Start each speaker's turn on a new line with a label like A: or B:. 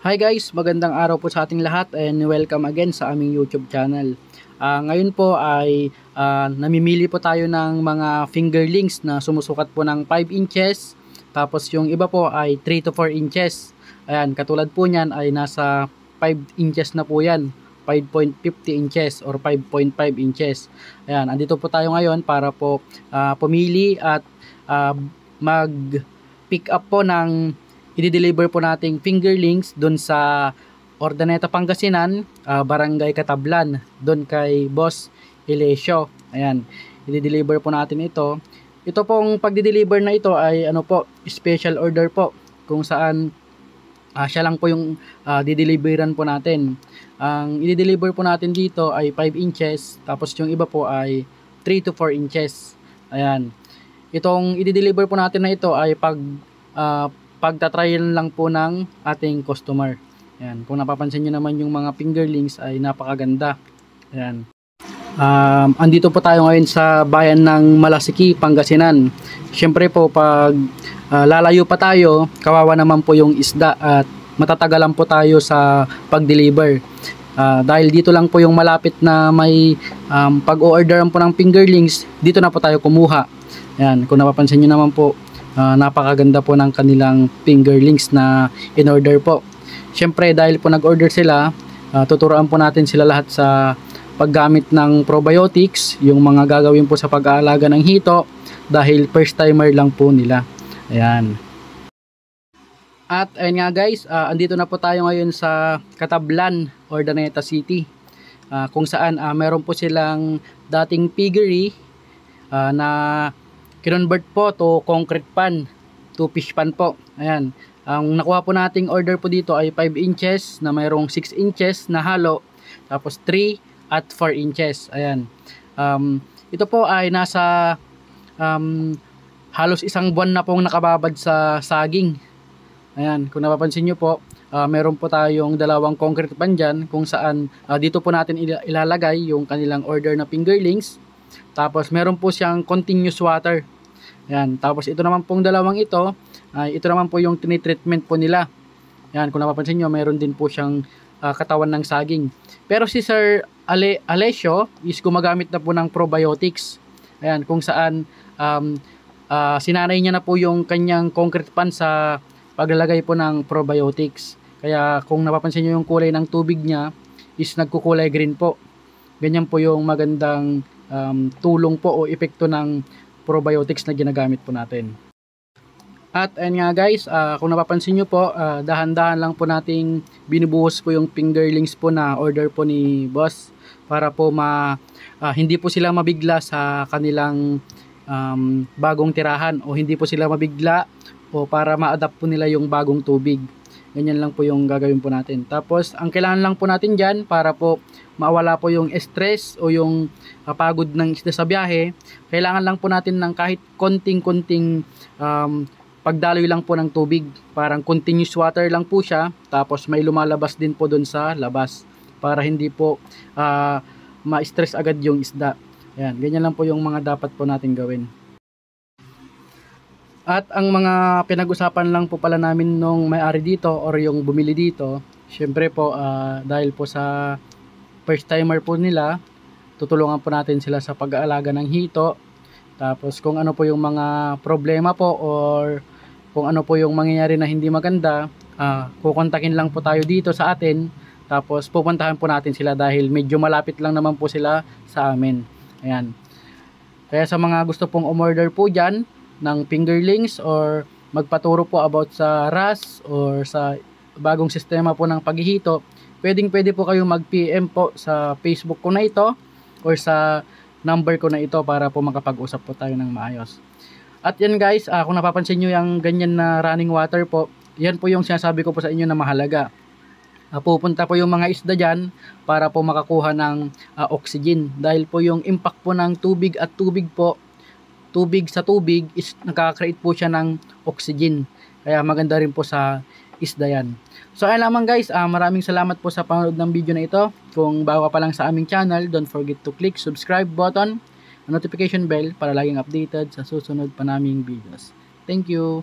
A: Hi guys, magandang araw po sa ating lahat and welcome again sa aming YouTube channel. Ngayon po ay namimili po tayo ng mga fingerlings na sumusukat po ng 5 inches. Tapos yung iba po ay 3 to 4 inches. Ayan, katulad po niyan ay nasa 5 inches na po yan. 5.50 inches or 5.5 inches. Ayan, andito po tayo ngayon para po pumili at mag-pick up po ng i-deliver po nating fingerlings doon sa Ordaneta, Pangasinan, Barangay Katablan, doon kay Boss Ilesio. Ayan, i-deliver po natin ito. Ito pong pagdi-deliver na ito ay special order po, kung saan siya lang po yung di-deliveran po natin. Ang i-deliver po natin dito ay 5 inches, tapos yung iba po ay 3 to 4 inches. Ayan. Itong i-deliver po natin na ito ay pagtatrial lang po ng ating customer. Ayan, kung napapansin nyo naman yung mga fingerlings ay napakaganda. Ayan. Andito po tayo ngayon sa bayan ng Malasiki, Pangasinan. Siyempre po pag lalayo pa tayo, kawawa naman po yung isda at matatagalan po tayo sa pag-deliver. Dahil dito lang po yung malapit na may pag-orderan po ng fingerlings, dito na po tayo kumuha. Ayan, kung napapansin nyo naman po, napakaganda po ng kanilang fingerlings na in-order po. Siyempre dahil po nag-order sila, tuturuan po natin sila lahat sa paggamit ng probiotics, yung mga gagawin po sa pag-aalaga ng hito, dahil first timer lang po nila. Ayan. At ayun nga guys, andito na po tayo ngayon sa Katablan, Ordaneta City, kung saan meron po silang dating piggery na kinonvert po to concrete pan, to fish pan po. Ayan. Ang nakuha po nating order po dito ay 5 inches na mayroong 6 inches na halo, tapos 3 at 4 inches. Ayan. Ito po ay nasa halos isang buwan na pong nakababad sa saging. Ayan. Kung napapansin nyo po, meron po tayong dalawang concrete pan dyan, kung saan dito po natin ilalagay yung kanilang order na fingerlings. Tapos meron po siyang continuous water. Ayan. Tapos ito naman pong dalawang ito, ito naman po yung tinitreatment po nila. Ayan, kung napapansin nyo, meron din po siyang katawan ng saging. Pero si Sir Alesio is gumagamit na po ng probiotics. Ayan, kung saan sinanay niya na po yung kanyang concrete pan sa paglalagay po ng probiotics. Kaya kung napapansin nyo yung kulay ng tubig niya is nagkukulay green po. Ganyan po yung magandang tulong po o epekto ng probiotics na ginagamit po natin. At ayun nga guys, kung napapansin nyo po, dahan-dahan lang po nating binubuhos po yung fingerlings po na order po ni Boss, para po hindi po sila mabigla sa kanilang bagong tirahan, o hindi po sila mabigla, o para ma-adapt po nila yung bagong tubig. Ganyan lang po yung gagawin po natin. Tapos ang kailangan lang po natin dyan para po mawala po yung stress o yung pagod ng isda sa biyahe, kailangan lang po natin ng kahit konting-konting pagdaloy lang po ng tubig. Parang continuous water lang po siya, tapos may lumalabas din po dun sa labas para hindi po ma-stress agad yung isda. Ayan, ganyan lang po yung mga dapat po natin gawin. At ang mga pinag-usapan lang po pala namin nung may-ari dito or yung bumili dito, syempre po dahil po sa first timer po nila, tutulungan po natin sila sa pag-aalaga ng hito. Tapos kung ano po yung mga problema po or kung ano po yung mangyayari na hindi maganda, kukontakin lang po tayo dito sa atin. Tapos pupuntahan po natin sila dahil medyo malapit lang naman po sila sa amin. Ayan. Kaya sa mga gusto pong umorder po dyan ng fingerlings or magpaturo po about sa RAS or sa bagong sistema po ng paghihito, pwede po kayong mag-PM po sa Facebook ko na ito or sa number ko na ito para po makapag-usap po tayo ng maayos. At yan guys, kung napapansin nyo yung ganyan na running water po, yan po yung sinasabi ko po sa inyo na mahalaga. Pupunta po yung mga isda dyan para po makakuha ng oxygen, dahil po yung impact po ng tubig at tubig po, tubig sa tubig is nakaka-create po siya ng oxygen. Kaya maganda rin po sa isda yan. So ayun lamang guys, maraming salamat po sa panonood ng video na ito. Kung bago ka pa lang sa aming channel, don't forget to click subscribe button, notification bell para laging updated sa susunod pa naming videos. Thank you!